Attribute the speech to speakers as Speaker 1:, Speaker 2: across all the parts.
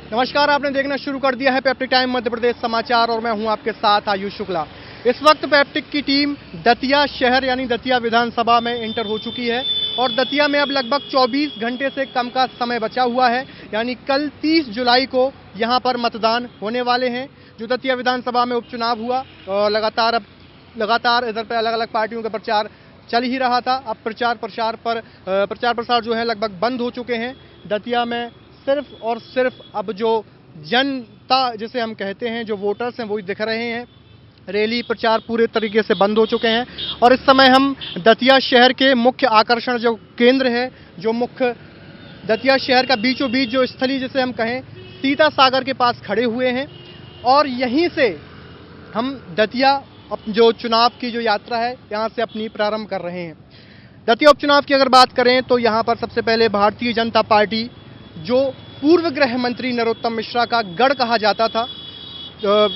Speaker 1: नमस्कार, आपने देखना शुरू कर दिया है पैप्टिक टाइम मध्य प्रदेश समाचार और मैं हूं आपके साथ आयुष शुक्ला। इस वक्त पैप्टिक की टीम दतिया शहर यानी दतिया विधानसभा में एंटर हो चुकी है और दतिया में अब लगभग 24 घंटे से कम का समय बचा हुआ है, यानी कल 30 जुलाई को यहां पर मतदान होने वाले हैं। जो दतिया विधानसभा में उपचुनाव हुआ और लगातार इधर पर अलग अलग पार्टियों का प्रचार चल ही रहा था। अब प्रचार प्रसार जो है लगभग बंद हो चुके हैं। दतिया में सिर्फ और सिर्फ अब जो जनता जिसे हम कहते हैं, जो वोटर्स हैं, वही दिख रहे हैं। रैली प्रचार पूरे तरीके से बंद हो चुके हैं और इस समय हम दतिया शहर के मुख्य आकर्षण जो केंद्र है, जो मुख्य दतिया शहर का बीचों बीच जो स्थली जिसे हम कहें सीता सागर के पास खड़े हुए हैं और यहीं से हम दतिया जो चुनाव की जो यात्रा है यहाँ से अपनी प्रारंभ कर रहे हैं। दतिया उपचुनाव की अगर बात करें तो यहाँ पर सबसे पहले भारतीय जनता पार्टी, जो पूर्व गृह मंत्री नरोत्तम मिश्रा का गढ़ कहा जाता था,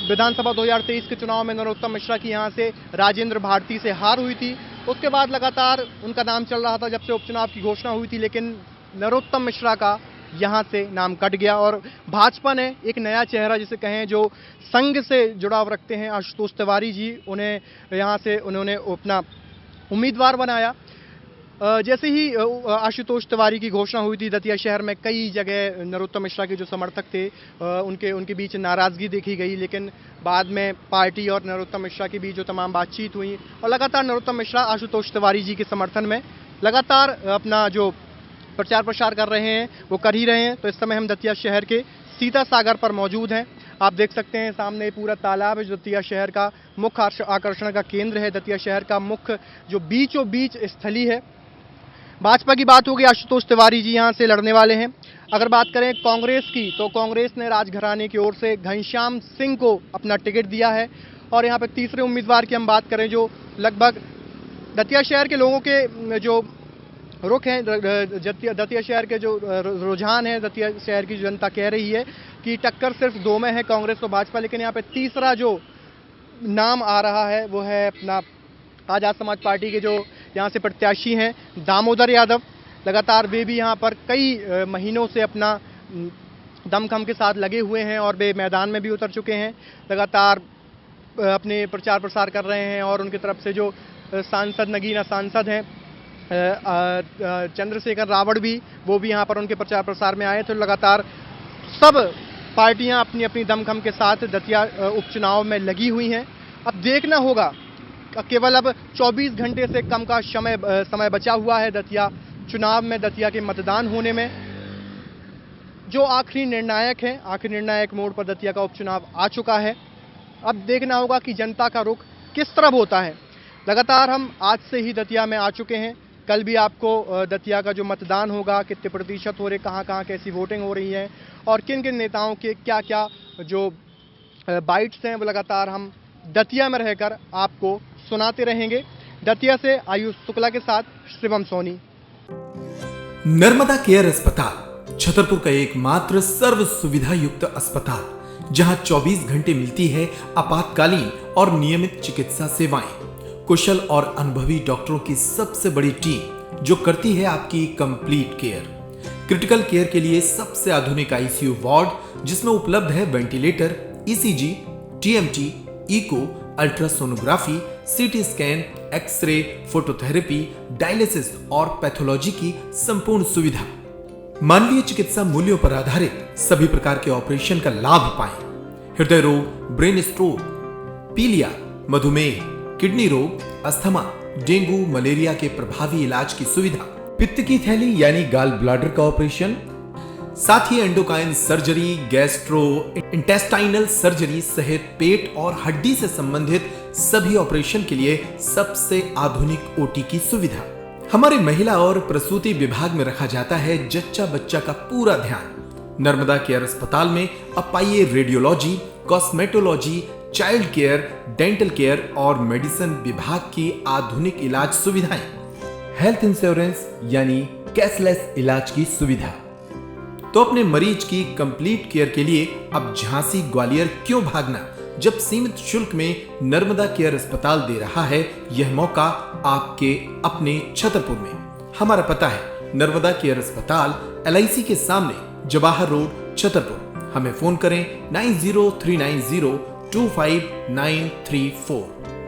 Speaker 1: विधानसभा 2023 के चुनाव में नरोत्तम मिश्रा की यहाँ से राजेंद्र भारती से हार हुई थी। उसके बाद लगातार उनका नाम चल रहा था जब से उपचुनाव की घोषणा हुई थी, लेकिन नरोत्तम मिश्रा का यहाँ से नाम कट गया और भाजपा ने एक नया चेहरा जिसे कहें, जो संघ से जुड़ाव रखते हैं, आशुतोष तिवारी जी, उन्हें यहाँ से उन्होंने अपना उम्मीदवार बनाया। जैसे ही आशुतोष तिवारी की घोषणा हुई थी, दतिया शहर में कई जगह नरोत्तम मिश्रा के जो समर्थक थे उनके बीच नाराज़गी देखी गई, लेकिन बाद में पार्टी और नरोत्तम मिश्रा के बीच जो तमाम बातचीत हुई और लगातार नरोत्तम मिश्रा आशुतोष तिवारी जी के समर्थन में लगातार अपना जो प्रचार प्रसार कर रहे हैं वो कर ही रहे हैं। तो इस समय हम दतिया शहर के सीता सागर पर मौजूद हैं। आप देख सकते हैं सामने पूरा तालाब है जो दतिया शहर का मुख्य आकर्षण का केंद्र है। दतिया शहर का मुख्य जो बीचों बीच स्थली है। भाजपा की बात होगी, आशुतोष तिवारी जी यहाँ से लड़ने वाले हैं। अगर बात करें कांग्रेस की तो कांग्रेस ने राजघराने की ओर से घनश्याम सिंह को अपना टिकट दिया है और यहाँ पर तीसरे उम्मीदवार की हम बात करें जो लगभग दतिया शहर के लोगों के जो रुख हैं, दतिया शहर के जो रुझान है, दतिया शहर की जनता कह रही है कि टक्कर सिर्फ दो में है, कांग्रेस और भाजपा, लेकिन यहाँ पे तीसरा जो नाम आ रहा है वो है अपना आज़ाद समाज पार्टी के जो यहाँ से प्रत्याशी हैं दामोदर यादव। लगातार वे भी यहाँ पर कई महीनों से अपना दमखम के साथ लगे हुए हैं और वे मैदान में भी उतर चुके हैं, लगातार अपने प्रचार प्रसार कर रहे हैं और उनकी तरफ से जो नगीना सांसद हैं चंद्रशेखर रावड़ भी, वो भी यहाँ पर उनके प्रचार प्रसार में आए। तो लगातार सब पार्टियाँ अपनी अपनी दमखम के साथ दतिया उपचुनाव में लगी हुई हैं। अब देखना होगा, केवल अब 24 घंटे से कम का समय बचा हुआ है दतिया चुनाव में, दतिया के मतदान होने में। जो आखिरी निर्णायक मोड़ पर दतिया का उपचुनाव आ चुका है। अब देखना होगा कि जनता का रुख किस तरफ होता है। लगातार हम आज से ही दतिया में आ चुके हैं। कल भी आपको दतिया का जो मतदान होगा, कितने प्रतिशत हो रहे, कहाँ कैसी वोटिंग हो रही है और किन किन नेताओं के क्या जो बाइट्स हैं, वो लगातार हम दतिया में रहकर आपको सुनाते रहेंगे। दतिया से आयुष शुक्ला के साथ शिवम सोनी।
Speaker 2: नर्मदा केयर अस्पताल छतरपुर का एकमात्र सर्व सुविधा युक्त अस्पताल, जहां 24 घंटे मिलती है आपातकालीन और नियमित चिकित्सा सेवाएं। कुशल और अनुभवी डॉक्टरों की सबसे बड़ी टीम जो करती है आपकी कंप्लीट केयर। क्रिटिकल केयर के लिए सबसे आधुनिक आईसीयू वार्ड, जिसमें उपलब्ध है ventilator, ECG, TMT, echo, ultrasonography, CT scan, x-ray, phototherapy, dialysis और पैथोलॉजी की संपूर्ण सुविधा। मानवीय चिकित्सा मूल्यों पर आधारित सभी प्रकार के ऑपरेशन का लाभ पाएं। हृदय रोग, ब्रेन स्ट्रोक, पीलिया, मधुमेह, किडनी रोग, अस्थमा, डेंगू, मलेरिया के प्रभावी इलाज की सुविधा, पित्त की थैली यानी गाल ब्लैडर का ऑपरेशन, साथ ही endocrine surgery, gastro intestinal surgery सहित पेट और हड्डी से संबंधित सभी ऑपरेशन के लिए सबसे आधुनिक ओटी की सुविधा। हमारे महिला और प्रसूति विभाग में रखा जाता है जच्चा बच्चा का पूरा ध्यान। नर्मदा केयर अस्पताल में अब पाइए radiology, cosmetology, child care, dental care और मेडिसिन विभाग की आधुनिक इलाज सुविधाएं, हेल्थ इंश्योरेंस यानी कैशलेस इलाज की सुविधा। तो अपने मरीज की कंप्लीट केयर के लिए अब झांसी ग्वालियर क्यों भागना, जब सीमित शुल्क में नर्मदा केयर अस्पताल दे रहा है यह मौका आपके अपने छतरपुर में। हमारा पता है नर्मदा केयर अस्पताल LIC के सामने, जवाहर रोड, छतरपुर। हमें फोन करें 9039025934।